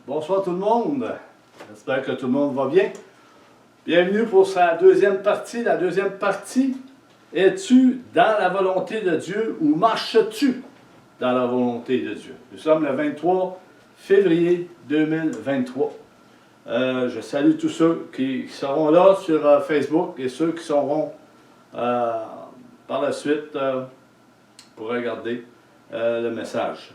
Bonsoir tout le monde. J'espère que tout le monde va bien. Bienvenue pour sa deuxième partie. La deuxième partie, es-tu dans la volonté de Dieu ou marches-tu dans la volonté de Dieu? Nous sommes le 23 février 2023. Je salue tous ceux qui seront là sur Facebook et ceux qui seront par la suite pour regarder le message.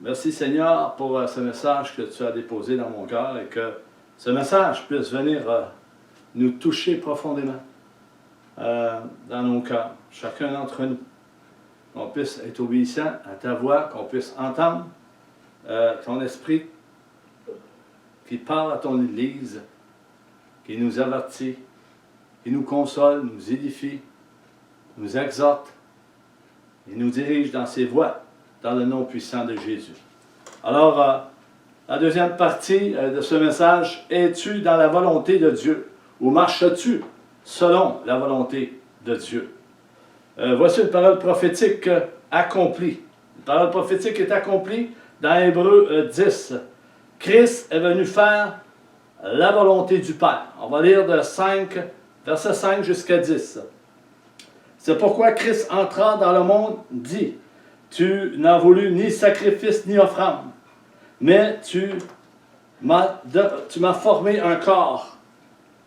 Merci Seigneur pour ce message que tu as déposé dans mon cœur et que ce message puisse venir nous toucher profondément dans nos cœurs, chacun d'entre nous. Qu'on puisse être obéissant à ta voix, qu'on puisse entendre ton esprit qui parle à ton Église, qui nous avertit, qui nous console, nous édifie, nous exhorte et nous dirige dans ses voies, dans le nom puissant de Jésus. Alors, la deuxième partie de ce message, es-tu dans la volonté de Dieu ou marches-tu selon la volonté de Dieu? Voici une parole prophétique accomplie. Une parole prophétique est accomplie dans Hébreux 10. Christ est venu faire la volonté du Père. On va lire de verset 5 jusqu'à 10. C'est pourquoi Christ entrant dans le monde dit, tu n'as voulu ni sacrifice ni offrande, mais tu m'as formé un corps.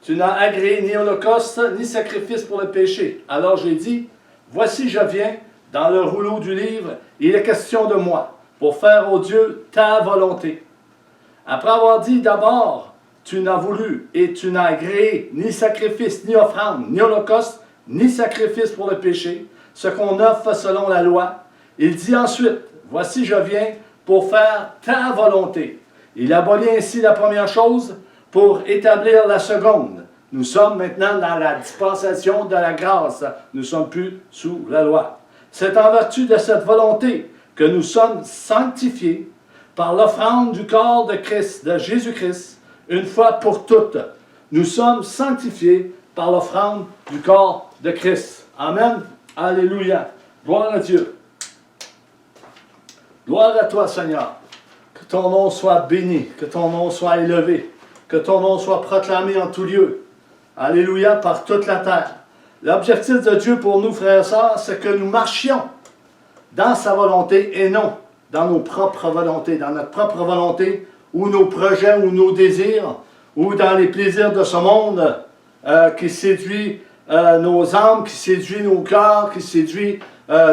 Tu n'as agréé ni holocauste ni sacrifice pour le péché. Alors j'ai dit, voici je viens, dans le rouleau du livre, il est question de moi, pour faire au Dieu ta volonté. Après avoir dit d'abord, tu n'as voulu et tu n'as agréé ni sacrifice ni offrande, ni holocauste, ni sacrifice pour le péché, ce qu'on offre selon la loi, il dit ensuite, voici je viens pour faire ta volonté. Il abolit ainsi la première chose pour établir la seconde. Nous sommes maintenant dans la dispensation de la grâce. Nous ne sommes plus sous la loi. C'est en vertu de cette volonté que nous sommes sanctifiés par l'offrande du corps de Christ, de Jésus-Christ, une fois pour toutes. Nous sommes sanctifiés par l'offrande du corps de Christ. Amen. Alléluia. Gloire à Dieu. Gloire à toi, Seigneur. Que ton nom soit béni, que ton nom soit élevé, que ton nom soit proclamé en tout lieu. Alléluia, par toute la terre. L'objectif de Dieu pour nous, frères et sœurs, c'est que nous marchions dans sa volonté et non dans nos propres volontés, dans notre propre volonté, ou nos projets, ou nos désirs, ou dans les plaisirs de ce monde qui séduit nos âmes, qui séduit nos cœurs, qui séduit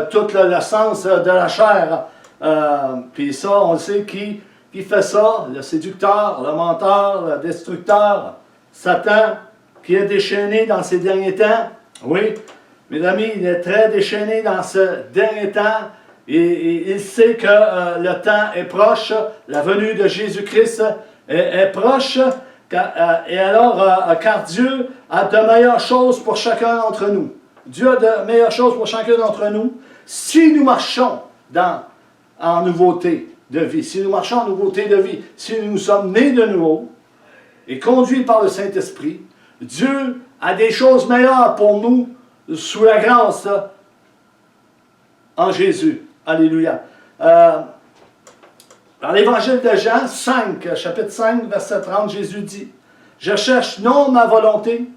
toute l'essence de la chair. Puis ça, on sait qui fait ça, le séducteur, le menteur, le destructeur, Satan, qui est déchaîné dans ces derniers temps. Oui, mes amis, il est très déchaîné dans ce dernier temps. Et il sait que le temps est proche, la venue de Jésus-Christ est proche. Et alors, car Dieu a de meilleures choses pour chacun d'entre nous. Dieu a de meilleures choses pour chacun d'entre nous si nous marchons en nouveauté de vie. Si nous marchons en nouveauté de vie, si nous sommes nés de nouveau et conduits par le Saint-Esprit, Dieu a des choses meilleures pour nous sous la grâce en Jésus. Alléluia. Dans l'évangile de Jean 5, chapitre 5, verset 30, Jésus dit, « Je cherche non ma volonté,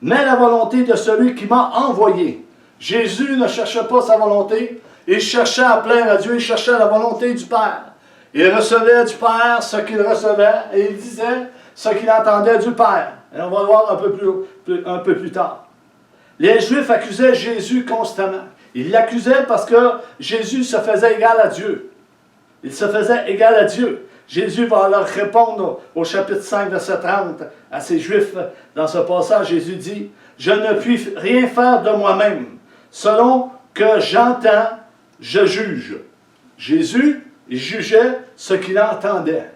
mais la volonté de celui qui m'a envoyé. » Jésus ne cherchait pas sa volonté, il cherchait à plaire à Dieu, il cherchait la volonté du Père. Il recevait du Père ce qu'il recevait et il disait ce qu'il entendait du Père. Et on va le voir un peu plus tard. Les Juifs accusaient Jésus constamment. Ils l'accusaient parce que Jésus se faisait égal à Dieu. Il se faisait égal à Dieu. Jésus va leur répondre au chapitre 5, verset 30 à ces Juifs. Dans ce passage, Jésus dit, « Je ne puis rien faire de moi-même. Selon que j'entends, je juge. » Jésus jugeait ce qu'il entendait.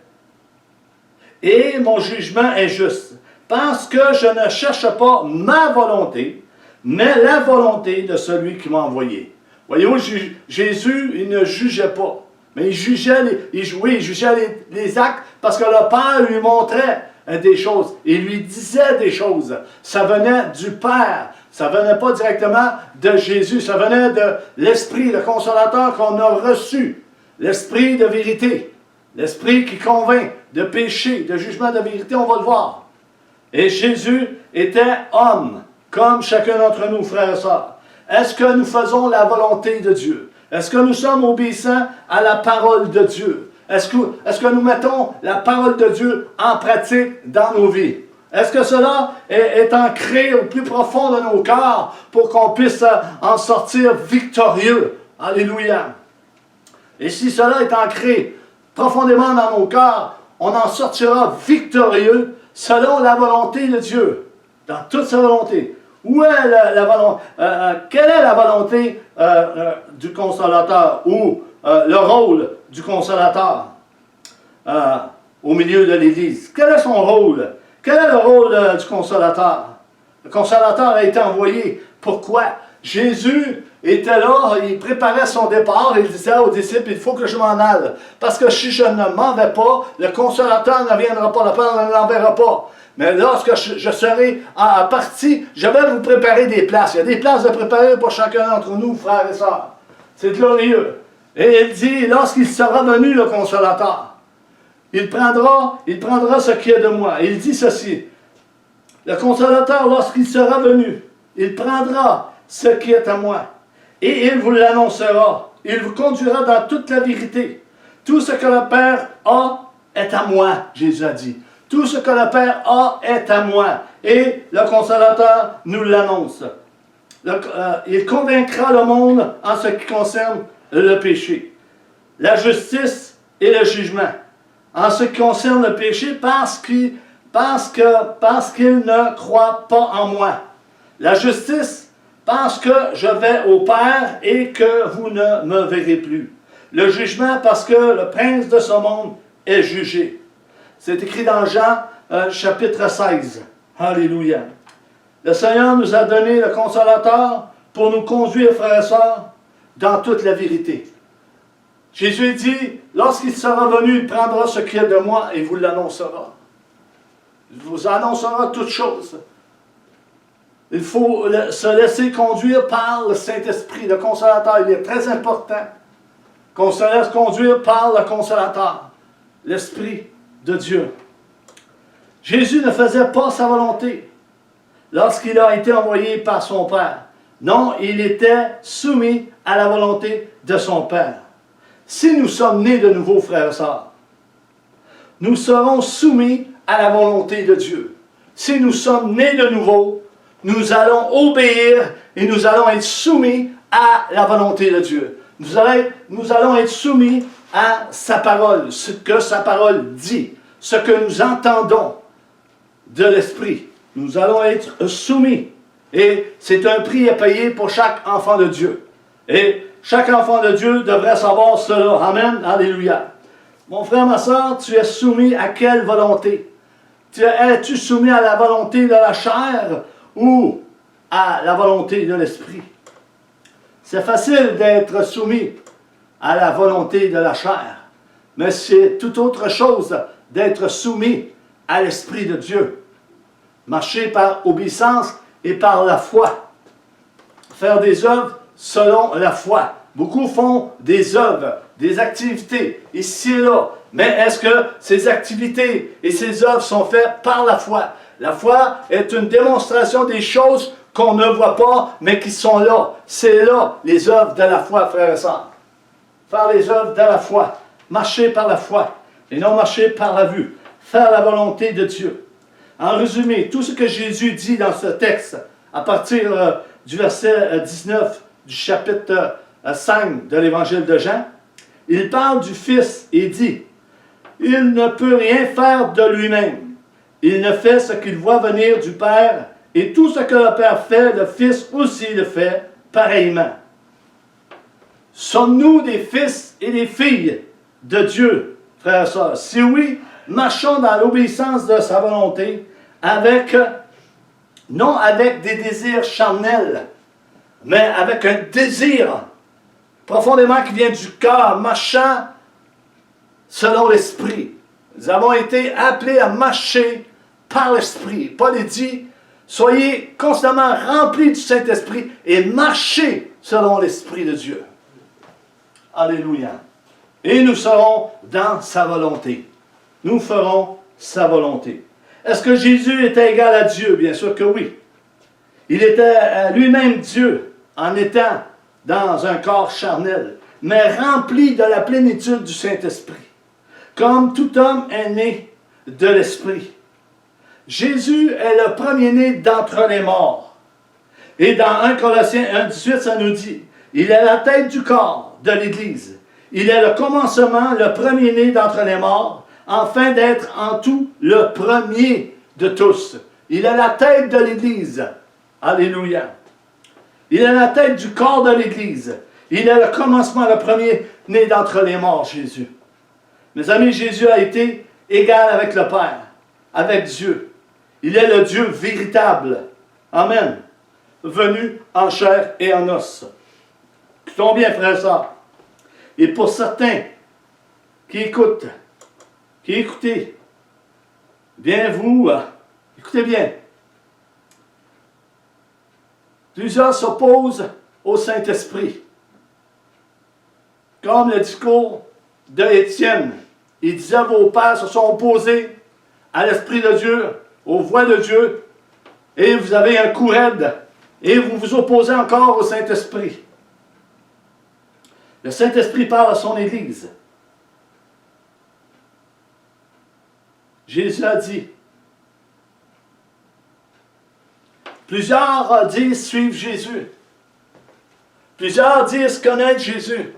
« Et mon jugement est juste, parce que je ne cherche pas ma volonté, mais la volonté de celui qui m'a envoyé. » Voyez-vous, Jésus, il ne jugeait pas. Mais il jugeait les actes parce que le Père lui montrait des choses. Il lui disait des choses. Ça venait du Père. Ça ne venait pas directement de Jésus. Ça venait de l'Esprit, le Consolateur qu'on a reçu. L'Esprit de vérité. L'Esprit qui convainc de péché, de jugement, de vérité, on va le voir. Et Jésus était homme, comme chacun d'entre nous, frères et sœurs. Est-ce que nous faisons la volonté de Dieu? Est-ce que nous sommes obéissants à la parole de Dieu? Est-ce que nous mettons la parole de Dieu en pratique dans nos vies? Est-ce que cela est ancré au plus profond de nos cœurs pour qu'on puisse en sortir victorieux? Alléluia! Et si cela est ancré profondément dans nos cœurs, on en sortira victorieux selon la volonté de Dieu, dans toute sa volonté. Où est la volonté? Quelle est la volonté du consolateur ou le rôle du consolateur au milieu de l'Église? Quel est son rôle? Quel est le rôle du consolateur? Le consolateur a été envoyé. Pourquoi? Jésus était là, il préparait son départ, il disait aux disciples, il faut que je m'en aille. Parce que si je ne m'en vais pas, le consolateur ne viendra pas, le Père ne l'enverra pas. Mais lorsque je serai parti, je vais vous préparer des places. Il y a des places de préparer pour chacun d'entre nous, frères et sœurs. C'est glorieux. Et il dit, lorsqu'il sera venu, le consolateur, il prendra ce qui est de moi. Et il dit ceci, le consolateur, lorsqu'il sera venu, il prendra ce qui est à moi. Et il vous l'annoncera. Il vous conduira dans toute la vérité. Tout ce que le Père a est à moi, Jésus a dit. Tout ce que le Père a est à moi. Et le consolateur nous l'annonce. Il convaincra le monde en ce qui concerne le péché, la justice et le jugement. En ce qui concerne le péché, parce qu'il ne croit pas en moi. La justice, parce que je vais au Père et que vous ne me verrez plus. Le jugement, parce que le prince de ce monde est jugé. C'est écrit dans Jean, chapitre 16. Alléluia. Le Seigneur nous a donné le consolateur pour nous conduire, frères et sœurs, dans toute la vérité. Jésus dit, lorsqu'il sera venu, il prendra ce qui est de moi et vous l'annoncera. Il vous annoncera toutes choses. Il faut se laisser conduire par le Saint-Esprit, le consolateur. Il est très important qu'on se laisse conduire par le consolateur, l'Esprit de Dieu. Jésus ne faisait pas sa volonté lorsqu'il a été envoyé par son Père. Non, il était soumis à la volonté de son Père. Si nous sommes nés de nouveau, frères et sœurs, nous serons soumis à la volonté de Dieu. Si nous sommes nés de nouveau, nous allons obéir et nous allons être soumis à la volonté de Dieu. Nous allons être soumis à sa parole, ce que sa parole dit, ce que nous entendons de l'Esprit. Nous allons être soumis. Et c'est un prix à payer pour chaque enfant de Dieu. Et chaque enfant de Dieu devrait savoir cela. Amen. Alléluia. Mon frère, ma soeur, tu es soumis à quelle volonté? Es-tu soumis à la volonté de la chair ou à la volonté de l'Esprit? C'est facile d'être soumis à la volonté de la chair, mais c'est tout autre chose d'être soumis à l'Esprit de Dieu. Marcher par obéissance et par la foi. Faire des œuvres selon la foi. Beaucoup font des œuvres, des activités, ici et là. Mais est-ce que ces activités et ces œuvres sont faites par la foi? La foi est une démonstration des choses qu'on ne voit pas, mais qui sont là. C'est là les œuvres de la foi, frères et sœurs. Faire les œuvres de la foi. Marcher par la foi et non marcher par la vue. Faire la volonté de Dieu. En résumé, tout ce que Jésus dit dans ce texte, à partir du verset 19 du chapitre 5 de l'Évangile de Jean, il parle du Fils et dit, « Il ne peut rien faire de lui-même. Il ne fait ce qu'il voit venir du Père, et tout ce que le Père fait, le Fils aussi le fait pareillement. » Sommes-nous des fils et des filles de Dieu, frères et sœurs? Si oui, marchons dans l'obéissance de sa volonté, non avec des désirs charnels, mais avec un désir profondément qui vient du cœur, marchant selon l'Esprit. Nous avons été appelés à marcher par l'Esprit. Paul dit, soyez constamment remplis du Saint-Esprit et marchez selon l'Esprit de Dieu. Alléluia. Et nous serons dans sa volonté. Nous ferons sa volonté. Est-ce que Jésus était égal à Dieu? Bien sûr que oui. Il était lui-même Dieu en étant dans un corps charnel, mais rempli de la plénitude du Saint-Esprit. Comme tout homme est né de l'Esprit. Jésus est le premier-né d'entre les morts. Et dans 1 Colossiens 1,18, ça nous dit, il est la tête du corps de l'Église. Il est le commencement, le premier-né d'entre les morts, afin d'être en tout le premier de tous. Il est la tête de l'Église. Alléluia. Il est la tête du corps de l'Église. Il est le commencement, le premier-né d'entre les morts, Jésus. Mes amis, Jésus a été égal avec le Père, avec Dieu. Il est le Dieu véritable. Amen. Venu en chair et en os. Écoutons bien, frères et sœurs. Et pour certains qui écoutent, qui écoutez, bien vous, écoutez bien. Plusieurs s'opposent au Saint-Esprit. Comme le discours de Étienne. Il disait, vos pères se sont opposés à l'Esprit de Dieu, aux voix de Dieu, et vous avez un coup raide, et vous vous opposez encore au Saint-Esprit. Le Saint-Esprit parle à son Église. Jésus a dit, plusieurs disent suivre Jésus. Plusieurs disent connaître Jésus.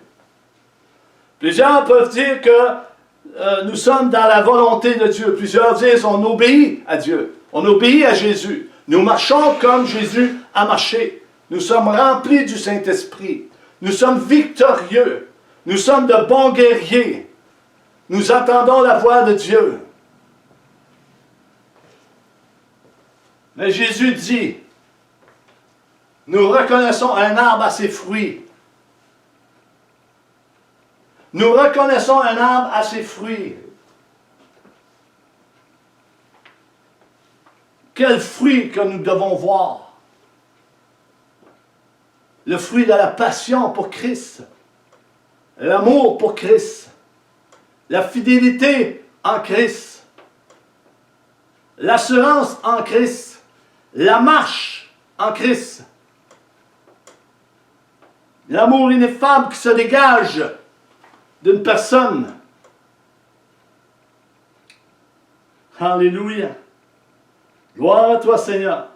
Plusieurs peuvent dire que nous sommes dans la volonté de Dieu. Plusieurs disent on obéit à Dieu. On obéit à Jésus. Nous marchons comme Jésus a marché. Nous sommes remplis du Saint-Esprit. Nous sommes victorieux. Nous sommes de bons guerriers. Nous entendons la voix de Dieu. Mais Jésus dit, nous reconnaissons un arbre à ses fruits. Nous reconnaissons un arbre à ses fruits. Quel fruit que nous devons voir? Le fruit de la passion pour Christ, l'amour pour Christ, la fidélité en Christ, l'assurance en Christ, la marche en Christ, l'amour ineffable qui se dégage d'une personne. Alléluia. Gloire à toi, Seigneur.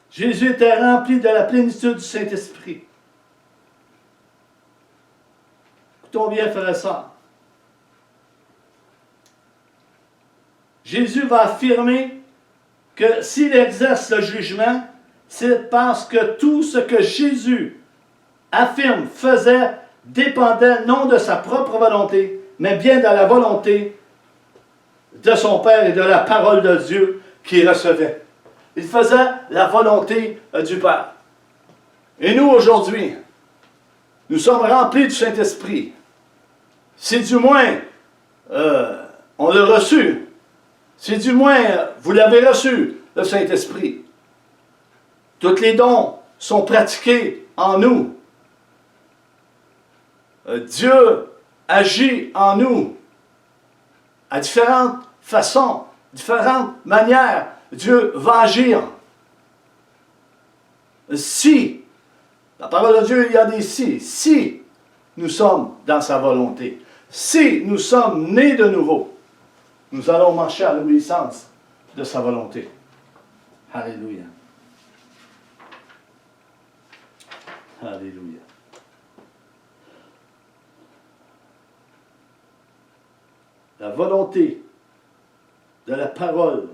Jésus était rempli de la plénitude du Saint-Esprit. Écoutons bien, frères et sœurs. Jésus va affirmer que s'il exerce le jugement, c'est parce que tout ce que Jésus affirme, faisait, dépendait non de sa propre volonté, mais bien de la volonté de son Père et de la parole de Dieu qu'il recevait. Il faisait la volonté du Père. Et nous, aujourd'hui, nous sommes remplis du Saint-Esprit. Si du moins on l'a reçu, si du moins vous l'avez reçu, le Saint-Esprit, tous les dons sont pratiqués en nous. Dieu agit en nous à différentes façons, différentes manières. Dieu va agir. Si, la parole de Dieu, il y a des si nous sommes dans sa volonté, si nous sommes nés de nouveau, nous allons marcher à l'obéissance de sa volonté. Alléluia. Alléluia. La volonté de la parole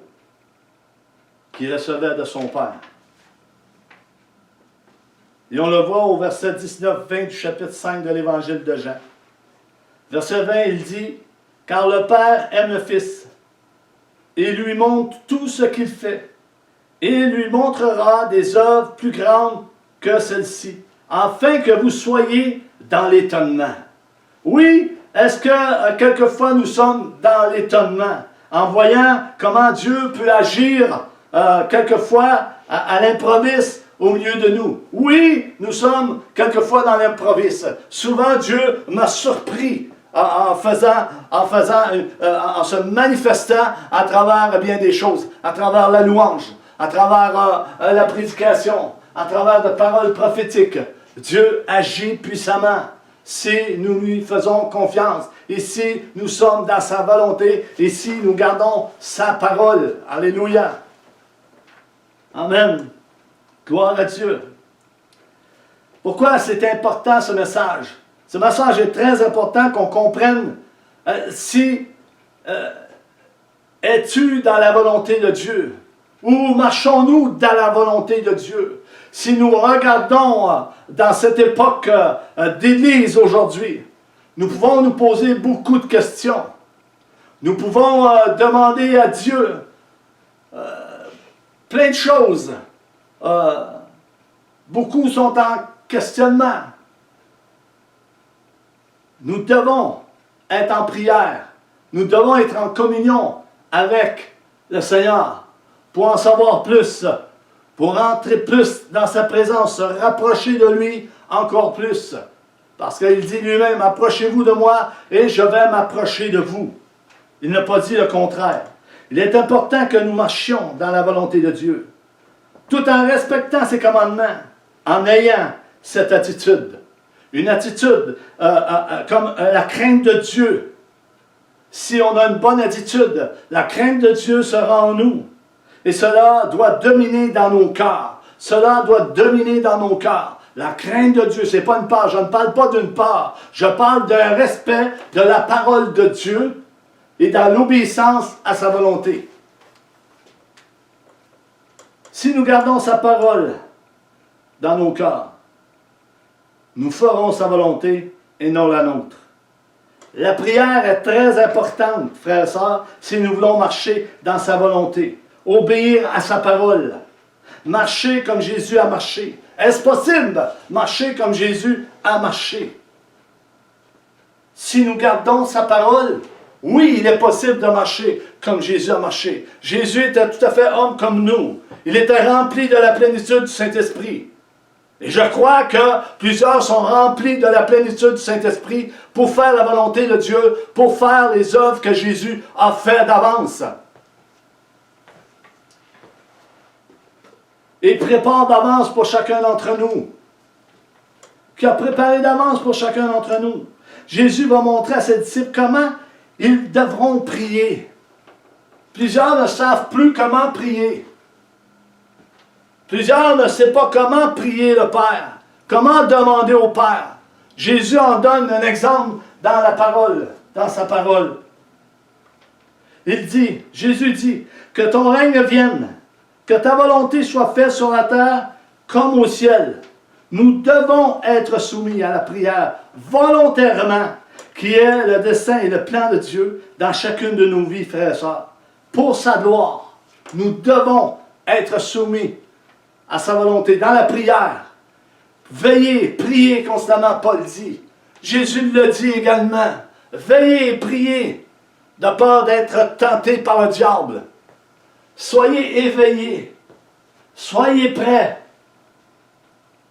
qu'il recevait de son Père. Et on le voit au verset 19-20 du chapitre 5 de l'Évangile de Jean. Verset 20, il dit, « Car le Père aime le Fils, et lui montre tout ce qu'il fait, et lui montrera des œuvres plus grandes que celles-ci, afin que vous soyez dans l'étonnement. » Oui, est-ce que quelquefois nous sommes dans l'étonnement, en voyant comment Dieu peut agir quelquefois à l'improviste au milieu de nous. Oui, nous sommes quelquefois dans l'improviste. Souvent, Dieu m'a surpris en se manifestant à travers bien des choses, à travers la louange, à travers la prédication, à travers de paroles prophétiques. Dieu agit puissamment si nous lui faisons confiance et si nous sommes dans sa volonté et si nous gardons sa parole. Alléluia. Amen. Gloire à Dieu. Pourquoi c'est important ce message? Ce message est très important qu'on comprenne es-tu dans la volonté de Dieu? Ou marchons-nous dans la volonté de Dieu? Si nous regardons dans cette époque d'Église aujourd'hui, nous pouvons nous poser beaucoup de questions. Nous pouvons demander à Dieu plein de choses. Beaucoup sont en questionnement. Nous devons être en prière. Nous devons être en communion avec le Seigneur pour en savoir plus, pour entrer plus dans sa présence, se rapprocher de lui encore plus. Parce qu'il dit lui-même, approchez-vous de moi et je vais m'approcher de vous. Il n'a pas dit le contraire. Il est important que nous marchions dans la volonté de Dieu, tout en respectant ses commandements, en ayant cette attitude. Une attitude comme la crainte de Dieu. Si on a une bonne attitude, la crainte de Dieu sera en nous. Et cela doit dominer dans nos cœurs. Cela doit dominer dans nos cœurs. La crainte de Dieu, ce n'est pas une part. Je ne parle pas d'une part. Je parle d'un respect de la parole de Dieu et dans l'obéissance à sa volonté. Si nous gardons sa parole dans nos cœurs, nous ferons sa volonté et non la nôtre. La prière est très importante, frères et sœurs, si nous voulons marcher dans sa volonté. Obéir à sa parole. Marcher comme Jésus a marché. Est-ce possible? Marcher comme Jésus a marché. Si nous gardons sa parole, oui, il est possible de marcher comme Jésus a marché. Jésus était tout à fait homme comme nous. Il était rempli de la plénitude du Saint-Esprit. Et je crois que plusieurs sont remplis de la plénitude du Saint-Esprit pour faire la volonté de Dieu, pour faire les œuvres que Jésus a fait d'avance. Et prépare d'avance pour chacun d'entre nous. Qui a préparé d'avance pour chacun d'entre nous. Jésus va montrer à ses disciples comment ils devront prier. Plusieurs ne savent plus comment prier. Plusieurs ne savent pas comment prier le Père, comment demander au Père. Jésus en donne un exemple dans la parole, dans sa parole. Jésus dit, que ton règne vienne, que ta volonté soit faite sur la terre comme au ciel. Nous devons être soumis à la prière volontairement, qui est le dessein et le plan de Dieu dans chacune de nos vies, frères et sœurs. Pour sa gloire, nous devons être soumis à sa volonté, dans la prière. Veillez, priez constamment, Paul dit. Jésus le dit également. Veillez et priez, de peur d'être tentés par le diable. Soyez éveillés. Soyez prêts.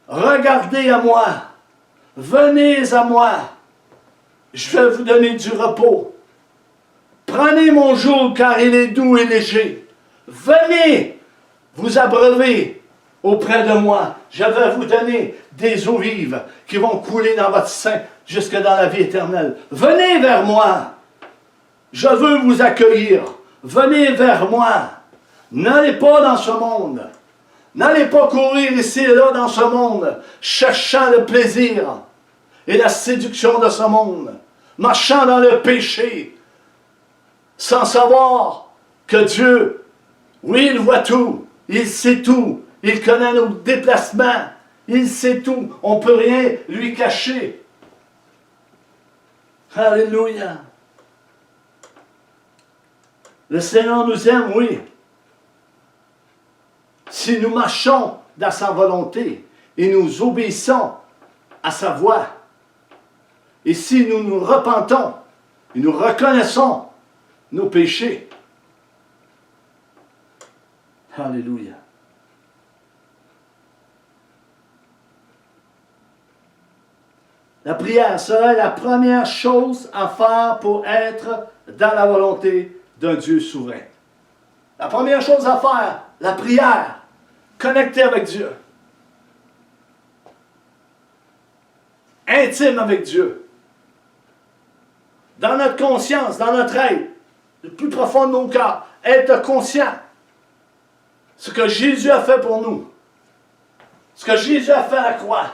Regardez à moi. Venez à moi. Je vais vous donner du repos. Prenez mon joug car il est doux et léger. Venez vous abreuver auprès de moi. Je vais vous donner des eaux vives qui vont couler dans votre sein jusque dans la vie éternelle. Venez vers moi. Je veux vous accueillir. Venez vers moi. N'allez pas dans ce monde. N'allez pas courir ici et là dans ce monde, cherchant le plaisir et la séduction de ce monde, marchant dans le péché, sans savoir que Dieu, oui, il voit tout, il sait tout, il connaît nos déplacements, il sait tout, on ne peut rien lui cacher. Alléluia. Le Seigneur nous aime, oui. Si nous marchons dans sa volonté et nous obéissons à sa voix, et si nous nous repentons et nous reconnaissons nos péchés, alléluia. La prière serait la première chose à faire pour être dans la volonté d'un Dieu souverain. La première chose à faire, la prière. Connecter avec Dieu. Intime avec Dieu. Dans notre conscience, dans notre être, le plus profond de nos cœurs, être conscient de ce que Jésus a fait pour nous. Ce que Jésus a fait à la croix.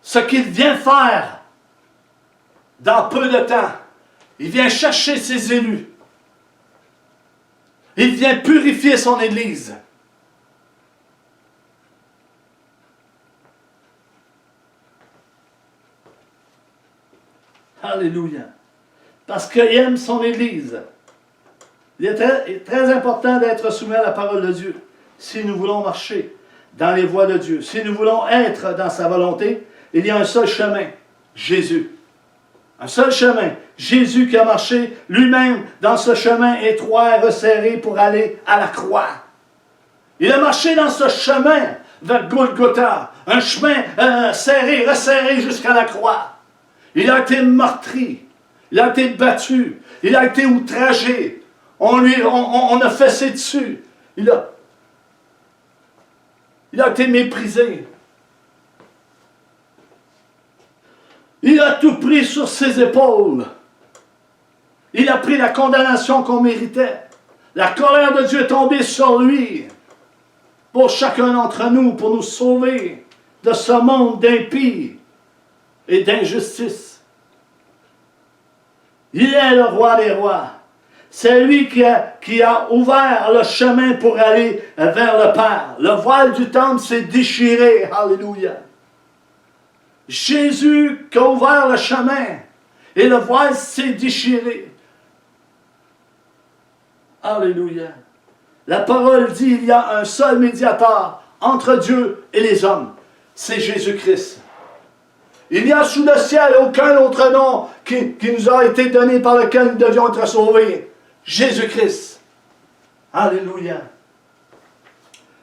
Ce qu'il vient faire dans peu de temps. Il vient chercher ses élus. Il vient purifier son Église. Alléluia. Parce qu'il aime son Église. Il est très important d'être soumis à la parole de Dieu. Si nous voulons marcher dans les voies de Dieu, si nous voulons être dans sa volonté, il y a un seul chemin, Jésus. Un seul chemin, Jésus qui a marché lui-même dans ce chemin étroit et resserré pour aller à la croix. Il a marché dans ce chemin vers Golgotha, un chemin serré, resserré jusqu'à la croix. Il a été meurtri, il a été battu, il a été outragé, on a fessé dessus, il a été méprisé. Il a tout pris sur ses épaules. Il a pris la condamnation qu'on méritait. La colère de Dieu est tombée sur lui pour chacun d'entre nous, pour nous sauver de ce monde d'impies et d'injustice. Il est le roi des rois. C'est lui qui a ouvert le chemin pour aller vers le Père. Le voile du temple s'est déchiré. Alléluia. Jésus qui a ouvert le chemin et le voile s'est déchiré. Alléluia. La parole dit il y a un seul médiateur entre Dieu et les hommes. C'est Jésus-Christ. Il n'y a sous le ciel aucun autre nom qui nous a été donné par lequel nous devions être sauvés. Jésus-Christ. Alléluia.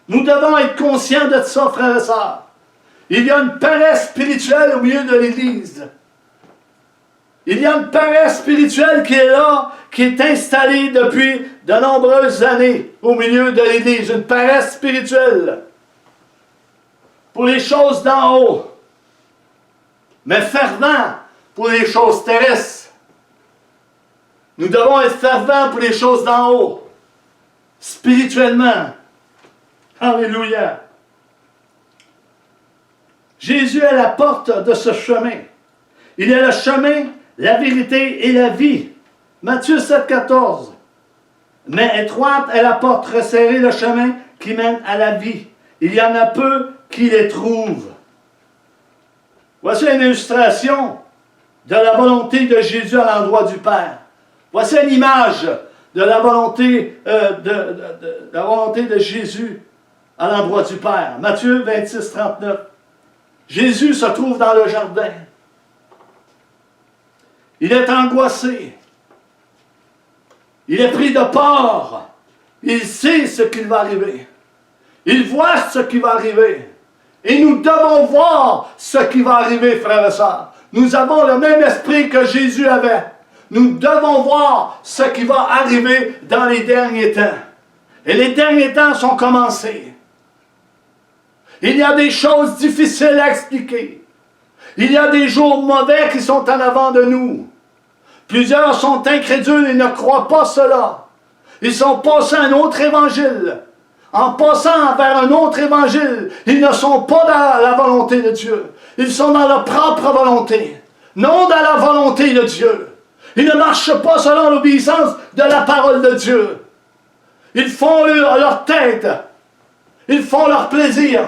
Nous devons être conscients de ça, frères et sœurs. Il y a une paresse spirituelle au milieu de l'Église. Il y a une paresse spirituelle qui est là, qui est installée depuis de nombreuses années au milieu de l'Église. Une paresse spirituelle pour les choses d'en haut, mais fervent pour les choses terrestres. Nous devons être fervents pour les choses d'en haut, spirituellement. Alléluia. Jésus est la porte de ce chemin. Il est le chemin, la vérité et la vie. Matthieu 7, 14. Mais étroite est la porte, resserrée le chemin qui mène à la vie. Il y en a peu qui les trouvent. Voici une illustration de la volonté de Jésus à l'endroit du Père. Voici une image de la volonté, la volonté de Jésus à l'endroit du Père. Matthieu 26, 39. Jésus se trouve dans le jardin. Il est angoissé. Il est pris de peur. Il sait ce qui va arriver. Il voit ce qui va arriver. Et nous devons voir ce qui va arriver, frères et sœurs. Nous avons le même esprit que Jésus avait. Nous devons voir ce qui va arriver dans les derniers temps. Et les derniers temps sont commencés. Il y a des choses difficiles à expliquer. Il y a des jours mauvais qui sont en avant de nous. Plusieurs sont incrédules et ne croient pas cela. Ils sont passés à un autre évangile. En passant vers un autre évangile, ils ne sont pas dans la volonté de Dieu. Ils sont dans leur propre volonté, non dans la volonté de Dieu. Ils ne marchent pas selon l'obéissance de la parole de Dieu. Ils font leur tête. Ils font leur plaisir.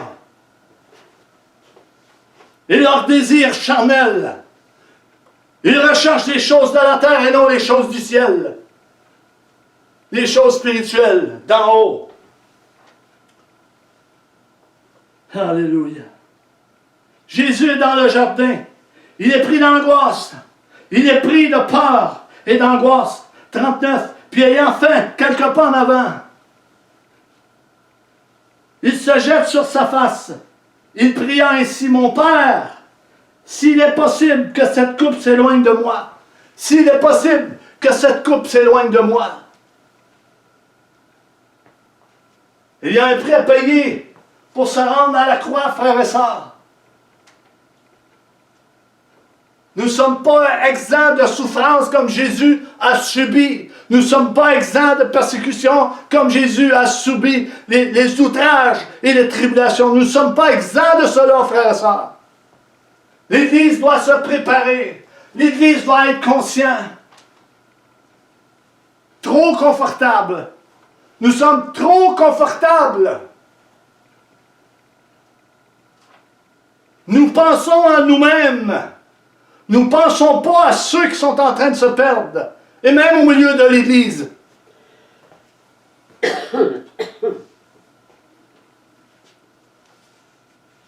Et leur désir charnel. Ils recherchent les choses de la terre et non les choses du ciel. Les choses spirituelles, d'en haut. Alléluia. Jésus est dans le jardin. Il est pris d'angoisse. Il est pris de peur et d'angoisse. 39. Puis ayant fait quelques pas en avant, il se jette sur sa face. Il pria ainsi, mon Père, s'il est possible que cette coupe s'éloigne de moi, s'il est possible que cette coupe s'éloigne de moi. Il y a un prix à payer pour se rendre à la croix, frères et sœurs. Nous ne sommes pas exempts de souffrance comme Jésus a subi. Nous ne sommes pas exempts de persécution comme Jésus a subi les outrages et les tribulations. Nous ne sommes pas exempts de cela, frères et sœurs. L'Église doit se préparer. L'Église doit être consciente. Trop confortable. Nous sommes trop confortables. Nous pensons à nous-mêmes. Nous ne pensons pas à ceux qui sont en train de se perdre, et même au milieu de l'Église.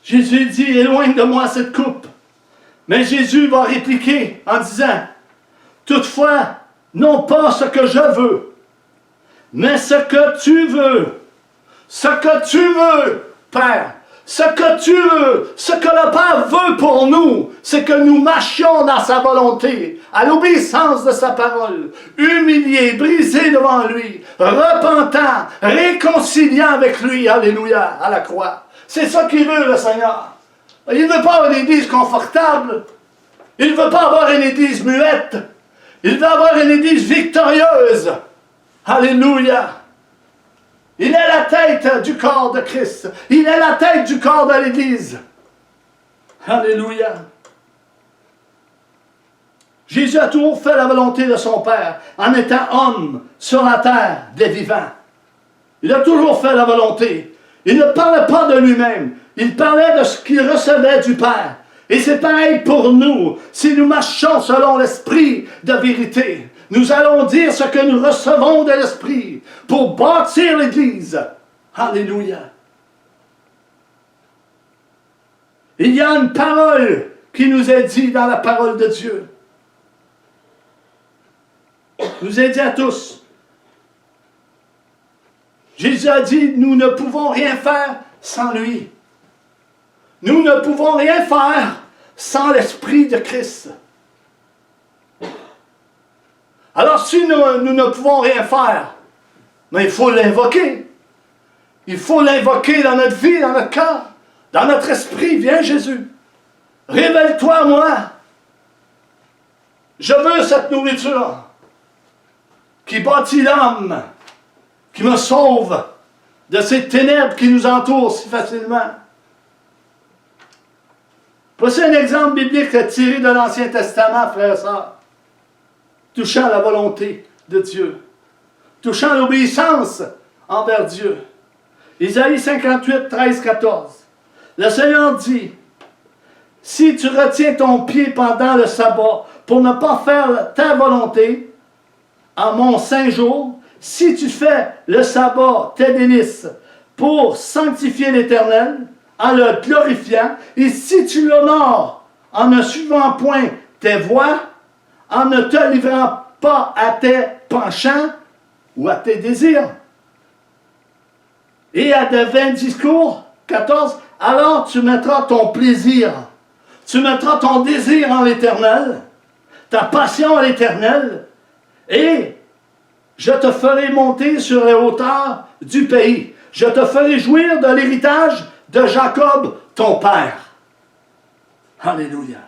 Jésus dit, éloigne de moi cette coupe. Mais Jésus va répliquer en disant, toutefois, non pas ce que je veux, mais ce que tu veux. Ce que tu veux, Père. Ce que tu veux, ce que le Père veut pour nous, c'est que nous marchions dans sa volonté, à l'obéissance de sa parole, humiliés, brisés devant lui, repentants, réconciliants avec lui, alléluia, à la croix. C'est ça qu'il veut, le Seigneur. Il ne veut pas avoir une église confortable. Il ne veut pas avoir une église muette. Il veut avoir une église victorieuse. Alléluia. Il est la tête du corps de Christ. Il est la tête du corps de l'Église. Alléluia. Jésus a toujours fait la volonté de son Père en étant homme sur la terre des vivants. Il a toujours fait la volonté. Il ne parlait pas de lui-même. Il parlait de ce qu'il recevait du Père. Et c'est pareil pour nous. Si nous marchons selon l'esprit de vérité, nous allons dire ce que nous recevons de l'Esprit pour bâtir l'Église. Alléluia. Il y a une parole qui nous est dite dans la parole de Dieu. Nous est dit à tous. Jésus a dit, nous ne pouvons rien faire sans lui. Nous ne pouvons rien faire sans l'Esprit de Christ. Alors si nous ne pouvons rien faire, mais il faut l'invoquer. Il faut l'invoquer dans notre vie, dans notre cœur, dans notre esprit. Viens Jésus, révèle-toi à moi. Je veux cette nourriture qui bâtit l'âme, qui me sauve de ces ténèbres qui nous entourent si facilement. Voici un exemple biblique tiré de l'Ancien Testament, frères et sœurs, touchant la volonté de Dieu, touchant l'obéissance envers Dieu. Isaïe 58, 13, 14. Le Seigneur dit, « Si tu retiens ton pied pendant le sabbat pour ne pas faire ta volonté en mon saint jour, si tu fais le sabbat tes délices pour sanctifier l'Éternel en le glorifiant, et si tu l'honores en ne suivant point tes voies, en ne te livrant pas à tes penchants ou à tes désirs. Et à de vains discours, 14, alors tu mettras ton plaisir, tu mettras ton désir en l'Éternel, ta passion à l'Éternel, et je te ferai monter sur les hauteurs du pays. Je te ferai jouir de l'héritage de Jacob, ton père. Alléluia.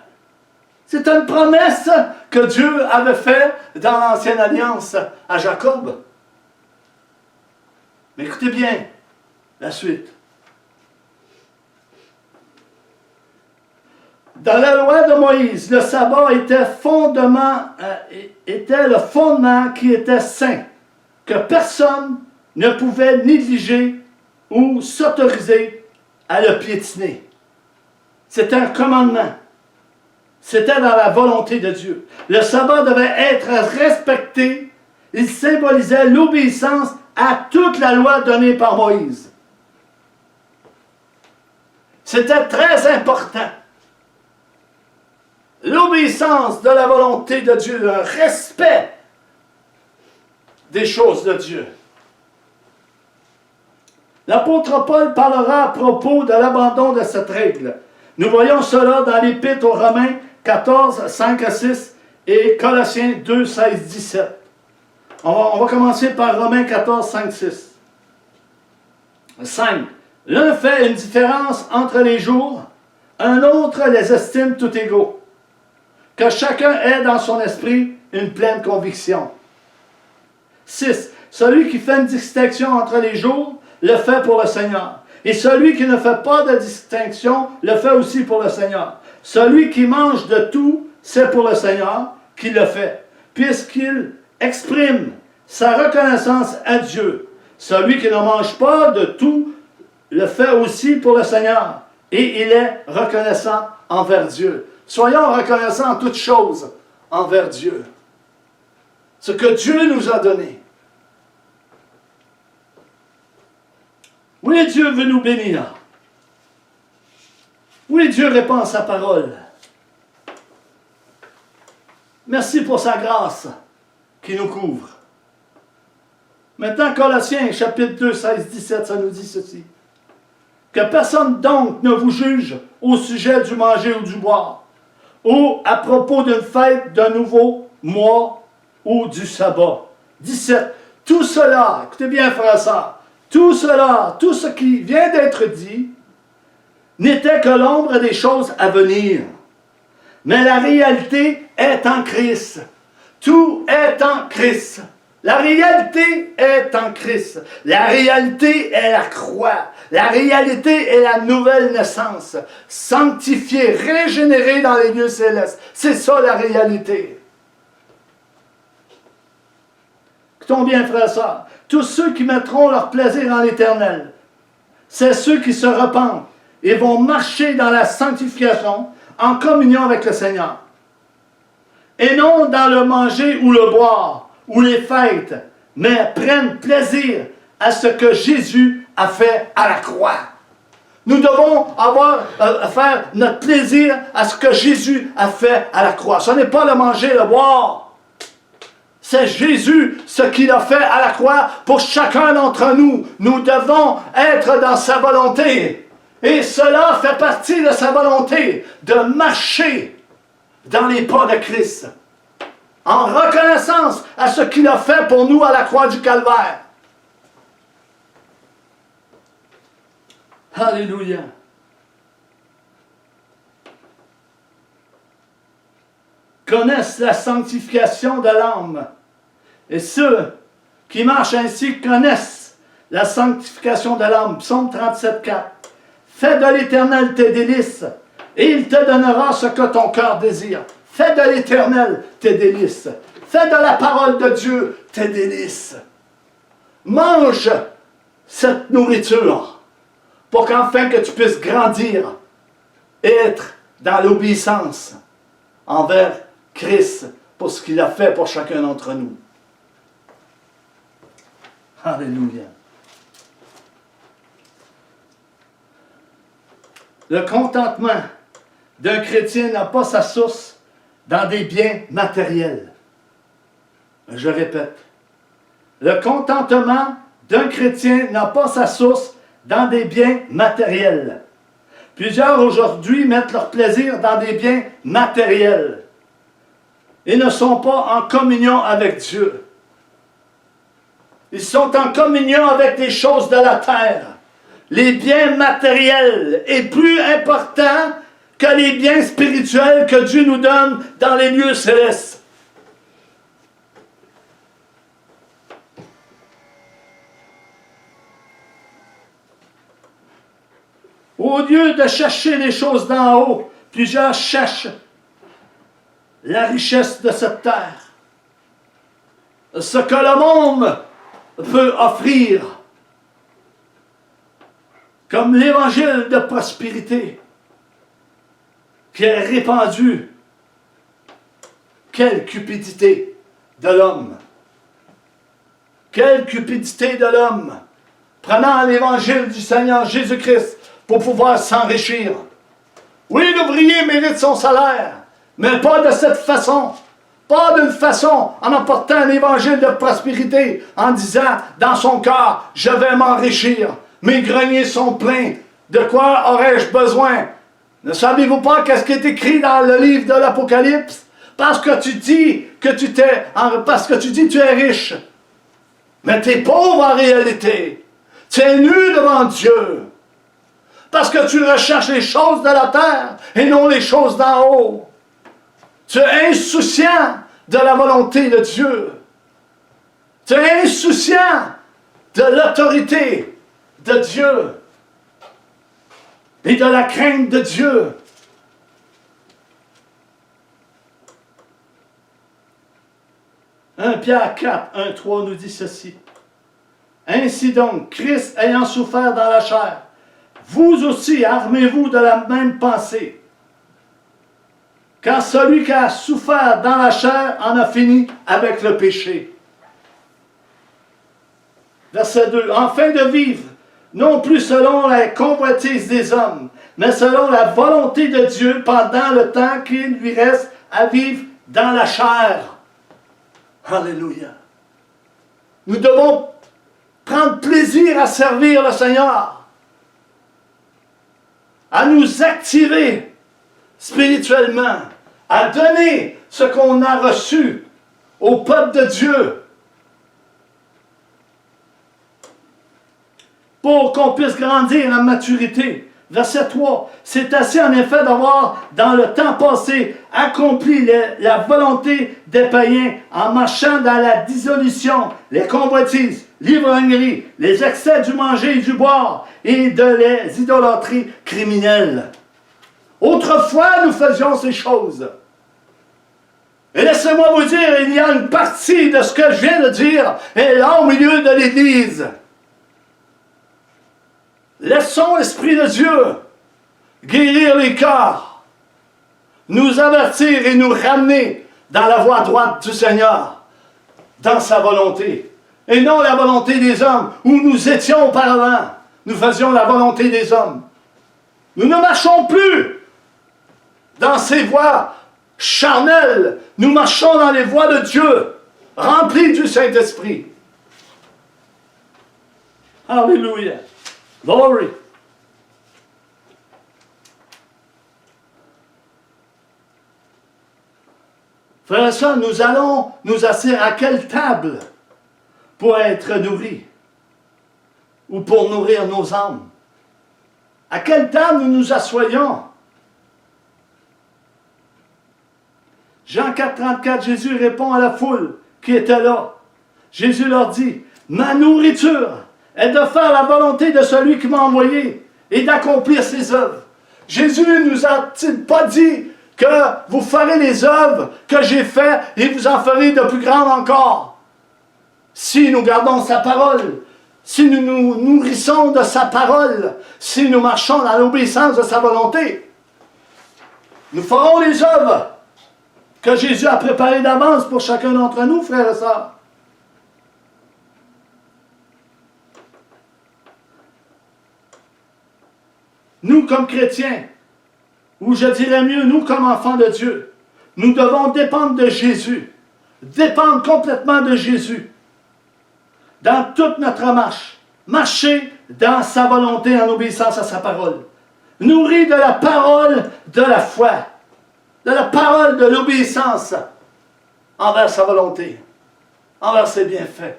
C'est une promesse que Dieu avait faite dans l'Ancienne Alliance à Jacob. Mais écoutez bien la suite. Dans la loi de Moïse, le sabbat était le fondement qui était saint, que personne ne pouvait négliger ou s'autoriser à le piétiner. C'était un commandement. C'était dans la volonté de Dieu. Le sabbat devait être respecté. Il symbolisait l'obéissance à toute la loi donnée par Moïse. C'était très important. L'obéissance de la volonté de Dieu, le respect des choses de Dieu. L'apôtre Paul parlera à propos de l'abandon de cette règle. Nous voyons cela dans l'Épître aux Romains 14, 5 à 6 et Colossiens 2, 16, 17. On va commencer par Romains 14, 5, 6. 5. L'un fait une différence entre les jours, un autre les estime tout égaux. Que chacun ait dans son esprit une pleine conviction. 6. Celui qui fait une distinction entre les jours, le fait pour le Seigneur. Et celui qui ne fait pas de distinction, le fait aussi pour le Seigneur. Celui qui mange de tout, c'est pour le Seigneur qui le fait, puisqu'il exprime sa reconnaissance à Dieu. Celui qui ne mange pas de tout, le fait aussi pour le Seigneur. Et il est reconnaissant envers Dieu. Soyons reconnaissants en toutes choses envers Dieu. Ce que Dieu nous a donné. Oui, Dieu veut nous bénir. Oui, Dieu répand à sa parole. Merci pour sa grâce qui nous couvre. Maintenant, Colossiens, chapitre 2, 16, 17, ça nous dit ceci. Que personne donc ne vous juge au sujet du manger ou du boire, ou à propos d'une fête, d'un nouveau mois ou du sabbat. 17. Tout cela, écoutez bien frère ça, tout cela, tout ce qui vient d'être dit, n'était que l'ombre des choses à venir. Mais la réalité est en Christ. Tout est en Christ. La réalité est en Christ. La réalité est la croix. La réalité est la nouvelle naissance. Sanctifié, régénéré dans les lieux célestes. C'est ça la réalité. Écoutons bien, frères et sœurs. Tous ceux qui mettront leur plaisir en l'Éternel, c'est ceux qui se repentent et vont marcher dans la sanctification en communion avec le Seigneur. Et non dans le manger ou le boire, ou les fêtes, mais prennent plaisir à ce que Jésus a fait à la croix. Nous devons faire notre plaisir à ce que Jésus a fait à la croix. Ce n'est pas le manger, le boire. C'est Jésus, ce qu'il a fait à la croix pour chacun d'entre nous. Nous devons être dans sa volonté. Et cela fait partie de sa volonté, de marcher dans les pas de Christ. En reconnaissance à ce qu'il a fait pour nous à la croix du Calvaire. Alléluia. Connaissent la sanctification de l'âme. Et ceux qui marchent ainsi connaissent la sanctification de l'âme. Psaume 37, 4. Fais de l'Éternel tes délices, et il te donnera ce que ton cœur désire. Fais de l'Éternel tes délices. Fais de la parole de Dieu tes délices. Mange cette nourriture pour qu'enfin que tu puisses grandir et être dans l'obéissance envers Christ pour ce qu'il a fait pour chacun d'entre nous. Alléluia. Le contentement d'un chrétien n'a pas sa source dans des biens matériels. Je répète, le contentement d'un chrétien n'a pas sa source dans des biens matériels. Plusieurs aujourd'hui mettent leur plaisir dans des biens matériels et ne sont pas en communion avec Dieu. Ils sont en communion avec les choses de la terre. Les biens matériels est plus important que les biens spirituels que Dieu nous donne dans les lieux célestes. Au lieu de chercher les choses d'en haut, plusieurs cherchent la richesse de cette terre. Ce que le monde peut offrir comme l'évangile de prospérité qui est répandu. Quelle cupidité de l'homme! Quelle cupidité de l'homme! Prenant l'évangile du Seigneur Jésus-Christ pour pouvoir s'enrichir. Oui, l'ouvrier mérite son salaire, mais pas de cette façon. Pas d'une façon en apportant un évangile de prospérité, en disant dans son cœur, je vais m'enrichir. Mes greniers sont pleins. De quoi aurais-je besoin Ne savez-vous pas qu'est-ce qui est écrit dans le livre de l'Apocalypse? Parce que tu dis que tu es riche. Mais tu es pauvre en réalité. Tu es nu devant Dieu. Parce que tu recherches les choses de la terre et non les choses d'en haut. Tu es insouciant de la volonté de Dieu. Tu es insouciant de l'autorité de Dieu et de la crainte de Dieu. Pierre 4, 1, 3 nous dit ceci. Ainsi donc, Christ ayant souffert dans la chair, vous aussi armez-vous de la même pensée. Car celui qui a souffert dans la chair en a fini avec le péché. Verset 2. Afin de vivre, non plus selon la convoitise des hommes, mais selon la volonté de Dieu pendant le temps qu'il lui reste à vivre dans la chair. Alléluia. Nous devons prendre plaisir à servir le Seigneur, à nous activer spirituellement, à donner ce qu'on a reçu au peuple de Dieu, pour qu'on puisse grandir en maturité. Verset 3. C'est assez en effet d'avoir, dans le temps passé, accompli la volonté des païens en marchant dans la dissolution, les convoitises, l'ivrognerie, les excès du manger et du boire et de les idolâtries criminelles. Autrefois, nous faisions ces choses. Et laissez-moi vous dire, il y a une partie de ce que je viens de dire est là au milieu de l'Église. Laissons l'Esprit de Dieu guérir les cœurs, nous avertir et nous ramener dans la voie droite du Seigneur, dans sa volonté. Et non la volonté des hommes, où nous étions auparavant. Nous faisions la volonté des hommes. Nous ne marchons plus dans ces voies charnelles. Nous marchons dans les voies de Dieu, remplies du Saint-Esprit. Alléluia. Glory. Frères et sœurs, nous allons nous asseoir à quelle table pour être nourris ou pour nourrir nos âmes? À quelle table nous nous assoyons? Jean 4, 34, Jésus répond à la foule qui était là. Jésus leur dit, « Ma nourriture est de faire la volonté de celui qui m'a envoyé et d'accomplir ses œuvres. » Jésus ne nous a-t-il pas dit que vous ferez les œuvres que j'ai faites et vous en ferez de plus grandes encore? Si nous gardons sa parole, si nous nous nourrissons de sa parole, si nous marchons dans l'obéissance de sa volonté, nous ferons les œuvres que Jésus a préparées d'avance pour chacun d'entre nous, frères et sœurs. Nous, comme chrétiens, ou je dirais mieux, nous, comme enfants de Dieu, nous devons dépendre de Jésus, dépendre complètement de Jésus, dans toute notre marche, marcher dans sa volonté en obéissance à sa parole, nourris de la parole de la foi, de la parole de l'obéissance envers sa volonté, envers ses bienfaits.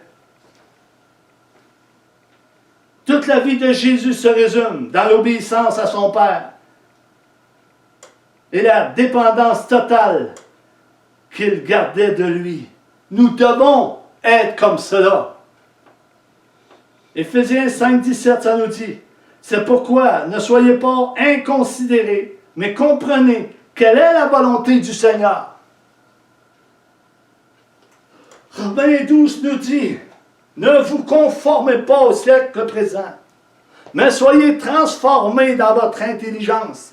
Toute la vie de Jésus se résume dans l'obéissance à son Père et la dépendance totale qu'il gardait de lui. Nous devons être comme cela. Éphésiens 5, 17, ça nous dit, « C'est pourquoi ne soyez pas inconsidérés, mais comprenez quelle est la volonté du Seigneur. » Romains 12 nous dit, « Ne vous conformez pas au siècle présent, mais soyez transformés dans votre intelligence. »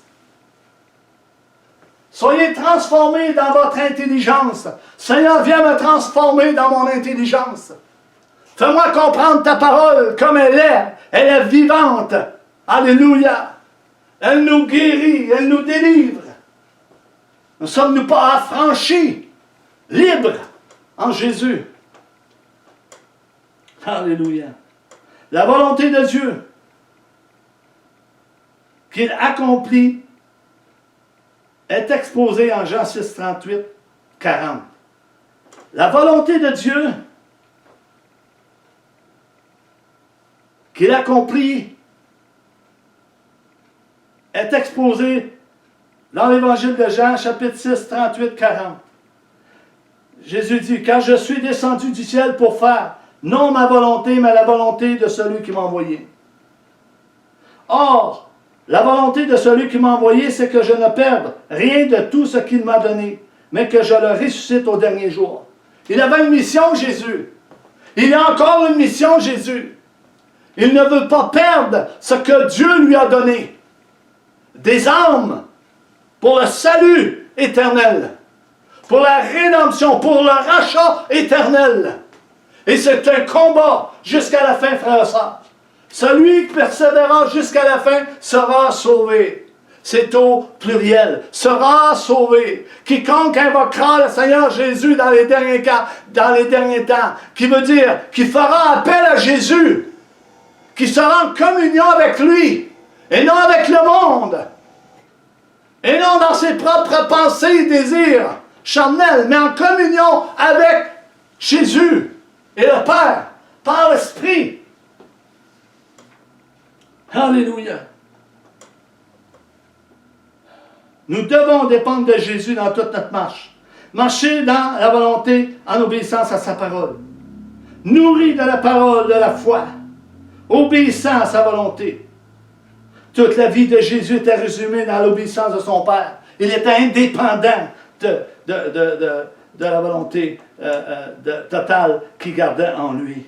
Soyez transformés dans votre intelligence. Seigneur, viens me transformer dans mon intelligence. Fais-moi comprendre ta parole comme elle est. Elle est vivante. Alléluia. Elle nous guérit, elle nous délivre. Ne sommes-nous pas affranchis, libres en Jésus? Alléluia. La volonté de Dieu qu'il accomplit est exposée en Jean 6, 38, 40. La volonté de Dieu qu'il accomplit est exposée dans l'Évangile de Jean, chapitre 6, 38, 40. Jésus dit, « Car je suis descendu du ciel pour faire, non ma volonté, mais la volonté de celui qui m'a envoyé. » Or, la volonté de celui qui m'a envoyé, c'est que je ne perde rien de tout ce qu'il m'a donné, mais que je le ressuscite au dernier jour. Il avait une mission, Jésus. Il a encore une mission, Jésus. Il ne veut pas perdre ce que Dieu lui a donné. Des âmes pour le salut éternel, pour la rédemption, pour le rachat éternel. Et c'est un combat jusqu'à la fin, frères et sœurs. Celui qui persévérera jusqu'à la fin sera sauvé. C'est au pluriel. Sera sauvé. Quiconque invoquera le Seigneur Jésus dans les derniers temps, qui veut dire qui fera appel à Jésus, qui sera en communion avec lui, et non avec le monde, et non dans ses propres pensées et désirs charnels, mais en communion avec Jésus et le Père, par l'Esprit. Alléluia. Nous devons dépendre de Jésus dans toute notre marche. Marcher dans la volonté en obéissance à sa parole. Nourri de la parole de la foi. Obéissant à sa volonté. Toute la vie de Jésus était résumée dans l'obéissance de son Père. Il était indépendant de la volonté totale qu'il gardait en lui.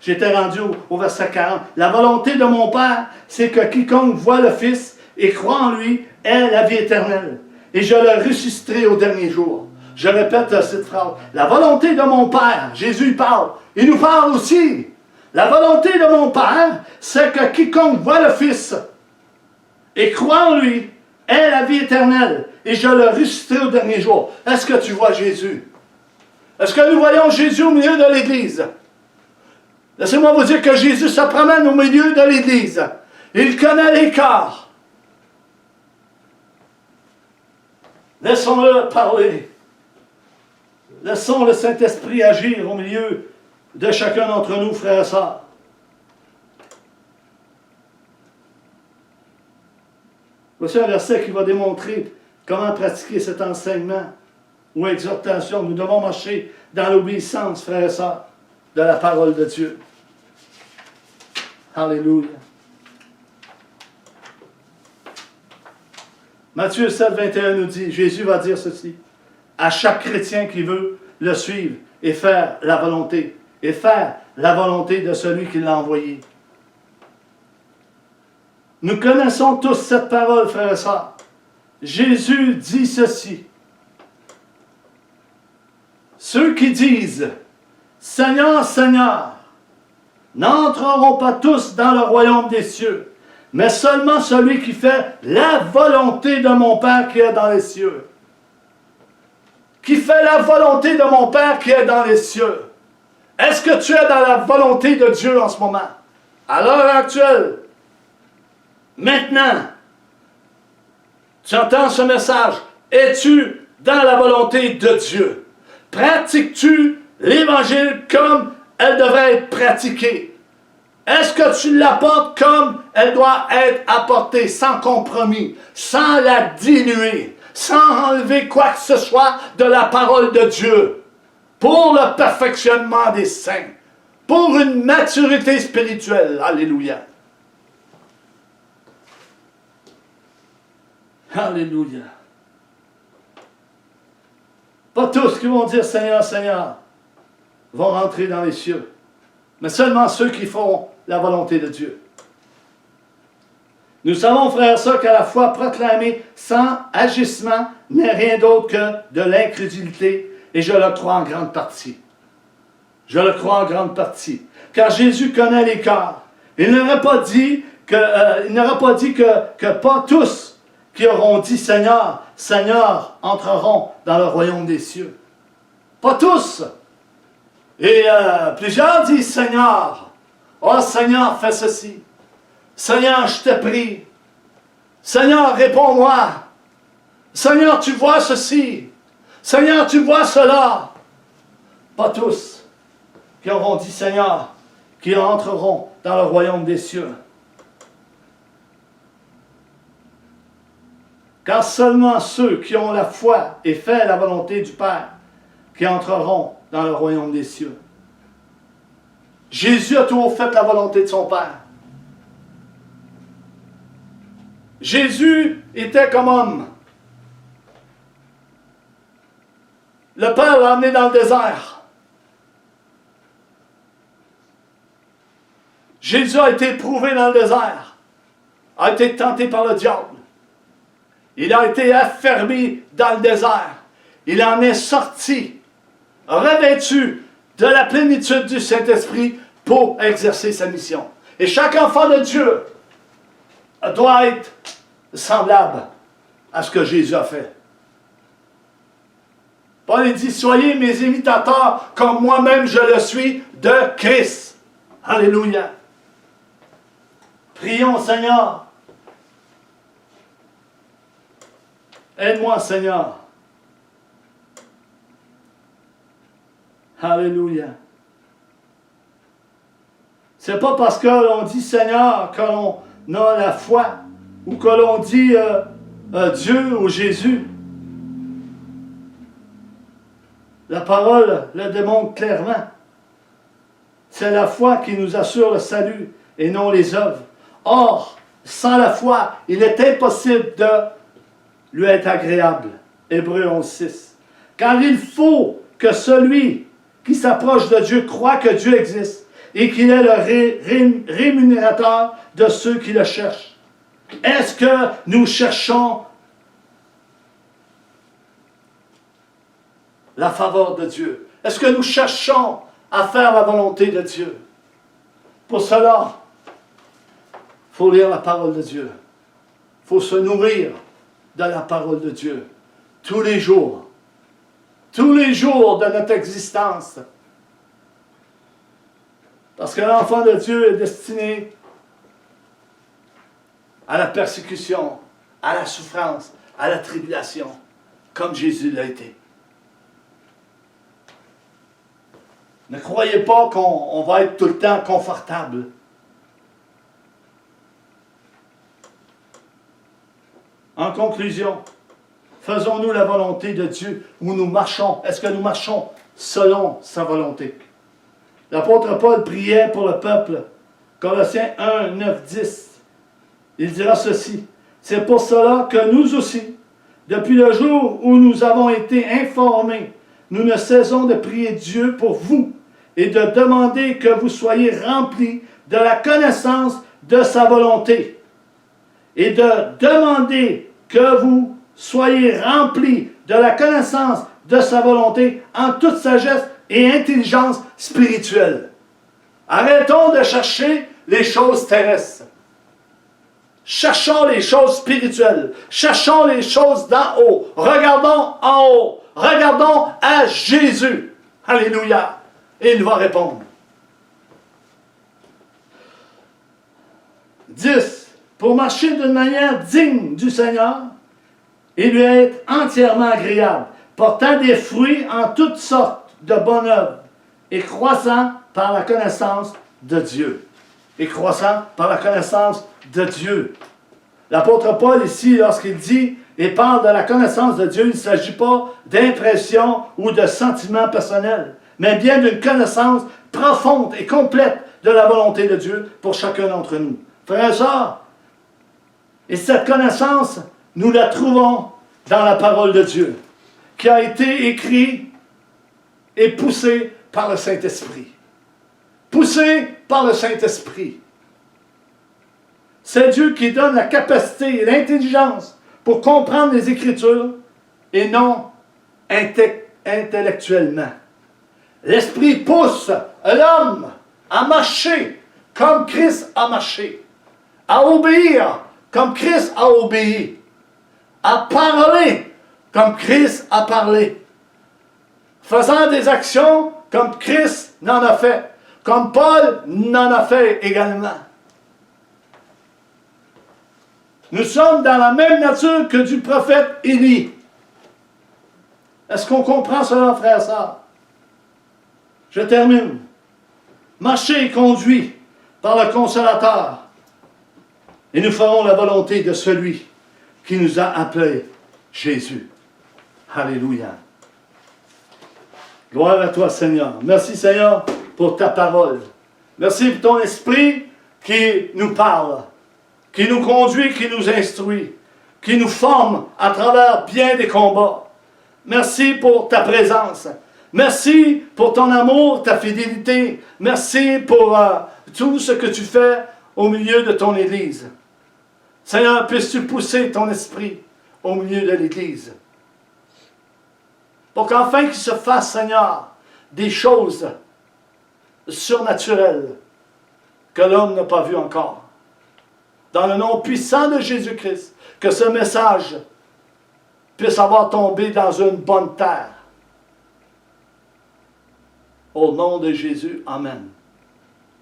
J'étais rendu au verset 40. La volonté de mon Père, c'est que quiconque voit le Fils et croit en lui ait la vie éternelle. Et je le ressusciterai au dernier jour. Je répète cette phrase. La volonté de mon Père, Jésus parle. Il nous parle aussi. La volonté de mon Père, c'est que quiconque voit le Fils et croit en lui ait la vie éternelle. Et je le ressusciterai au dernier jour. Est-ce que tu vois Jésus? Est-ce que nous voyons Jésus au milieu de l'Église? Laissez-moi vous dire que Jésus se promène au milieu de l'Église. Il connaît les cœurs. Laissons-le parler. Laissons le Saint-Esprit agir au milieu de chacun d'entre nous, frères et sœurs. Voici un verset qui va démontrer comment pratiquer cet enseignement ou exhortation. Nous devons marcher dans l'obéissance, frères et sœurs, de la parole de Dieu. Alléluia. Matthieu 7, 21 nous dit, Jésus va dire ceci, à chaque chrétien qui veut le suivre et faire la volonté de celui qui l'a envoyé. Nous connaissons tous cette parole, frères et sœurs. Jésus dit ceci. Ceux qui disent, Seigneur, Seigneur, n'entreront pas tous dans le royaume des cieux, mais seulement celui qui fait la volonté de mon Père qui est dans les cieux. Qui fait la volonté de mon Père qui est dans les cieux. Est-ce que tu es dans la volonté de Dieu en ce moment? À l'heure actuelle? Maintenant? Tu entends ce message? Es-tu dans la volonté de Dieu? Pratiques-tu l'Évangile comme elle devrait être pratiquée? Est-ce que tu l'apportes comme elle doit être apportée, sans compromis, sans la diluer, sans enlever quoi que ce soit de la parole de Dieu, pour le perfectionnement des saints, pour une maturité spirituelle? Alléluia. Alléluia. Pas tous qui vont dire Seigneur, Seigneur, vont rentrer dans les cieux, mais seulement ceux qui font la volonté de Dieu. Nous savons, frères et sœurs, qu'à la foi proclamée sans agissement n'est rien d'autre que de l'incrédulité, et je le crois en grande partie. Je le crois en grande partie. Car Jésus connaît les cœurs. Il n'aurait pas dit que pas tous qui auront dit Seigneur, Seigneur, entreront dans le royaume des cieux. Pas tous. Et plusieurs disent Seigneur, oh Seigneur, fais ceci. Seigneur, je te prie. Seigneur, réponds-moi. Seigneur, tu vois ceci. Seigneur, tu vois cela. Pas tous qui auront dit Seigneur, qui entreront dans le royaume des cieux. Car seulement ceux qui ont la foi et fait la volonté du Père qui entreront dans le royaume des cieux. Jésus a toujours fait la volonté de son Père. Jésus était comme homme. Le Père l'a emmené dans le désert. Jésus a été éprouvé dans le désert, a été tenté par le diable. Il a été affermi dans le désert. Il en est sorti, revêtu de la plénitude du Saint-Esprit pour exercer sa mission. Et chaque enfant de Dieu doit être semblable à ce que Jésus a fait. Paul dit, soyez mes imitateurs comme moi-même je le suis de Christ. Alléluia. Prions, Seigneur. Aide-moi, Seigneur. Alléluia. C'est pas parce que l'on dit Seigneur que l'on a la foi ou que l'on dit Dieu ou Jésus. La parole le démontre clairement. C'est la foi qui nous assure le salut et non les œuvres. Or, sans la foi, il est impossible de lui être agréable. Hébreux 11:6. Car il faut que celui qui s'approche de Dieu croit que Dieu existe et qu'il est le rémunérateur de ceux qui le cherchent. Est-ce que nous cherchons la faveur de Dieu? Est-ce que nous cherchons à faire la volonté de Dieu? Pour cela, il faut lire la parole de Dieu. Il faut se nourrir de la parole de Dieu tous les jours. Tous les jours de notre existence. Parce que l'enfant de Dieu est destiné à la persécution, à la souffrance, à la tribulation, comme Jésus l'a été. Ne croyez pas qu'on va être tout le temps confortable. En conclusion, faisons-nous la volonté de Dieu où nous marchons? Est-ce que nous marchons selon sa volonté? L'apôtre Paul priait pour le peuple. Colossiens 1, 9, 10. Il dira ceci. C'est pour cela que nous aussi, depuis le jour où nous avons été informés, nous ne cessons de prier Dieu pour vous et de demander que vous soyez remplis de la connaissance de sa volonté. Et de demander que vous soyez remplis de la connaissance de sa volonté en toute sagesse et intelligence spirituelle. Arrêtons de chercher les choses terrestres. Cherchons les choses spirituelles. Cherchons les choses d'en haut. Regardons en haut. Regardons à Jésus. Alléluia. Et il va répondre. 10. Pour marcher d'une manière digne du Seigneur et lui être entièrement agréable, portant des fruits en toutes sortes de bonnes œuvres et croissant par la connaissance de Dieu. Et croissant par la connaissance de Dieu. L'apôtre Paul ici, lorsqu'il dit et parle de la connaissance de Dieu, il ne s'agit pas d'impression ou de sentiment personnel, mais bien d'une connaissance profonde et complète de la volonté de Dieu pour chacun d'entre nous. Frères et sœurs, et cette connaissance, nous la trouvons dans la parole de Dieu, qui a été écrite et poussée par le Saint-Esprit. Poussée par le Saint-Esprit. C'est Dieu qui donne la capacité et l'intelligence pour comprendre les Écritures et non intellectuellement. L'Esprit pousse l'homme à marcher comme Christ a marché, à obéir comme Christ a obéi, à parler comme Christ a parlé, faisant des actions comme Christ n'en a fait, comme Paul n'en a fait également. Nous sommes dans la même nature que du prophète Élie. Est-ce qu'on comprend cela, frère et sœurs? Je termine. Marchez et conduit par le Consolateur. Et nous ferons la volonté de celui qui nous a appelés Jésus. Alléluia. Gloire à toi, Seigneur. Merci, Seigneur, pour ta parole. Merci pour ton esprit qui nous parle, qui nous conduit, qui nous instruit, qui nous forme à travers bien des combats. Merci pour ta présence. Merci pour ton amour, ta fidélité. Merci pour tout ce que tu fais au milieu de ton Église. Seigneur, puisses-tu pousser ton esprit au milieu de l'Église. Pour qu'enfin qu'il se fasse, Seigneur, des choses surnaturelles que l'homme n'a pas vues encore. Dans le nom puissant de Jésus-Christ, que ce message puisse avoir tombé dans une bonne terre. Au nom de Jésus, Amen.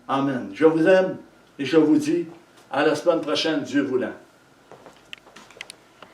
Amen. Je vous aime et je vous dis à la semaine prochaine, Dieu voulant.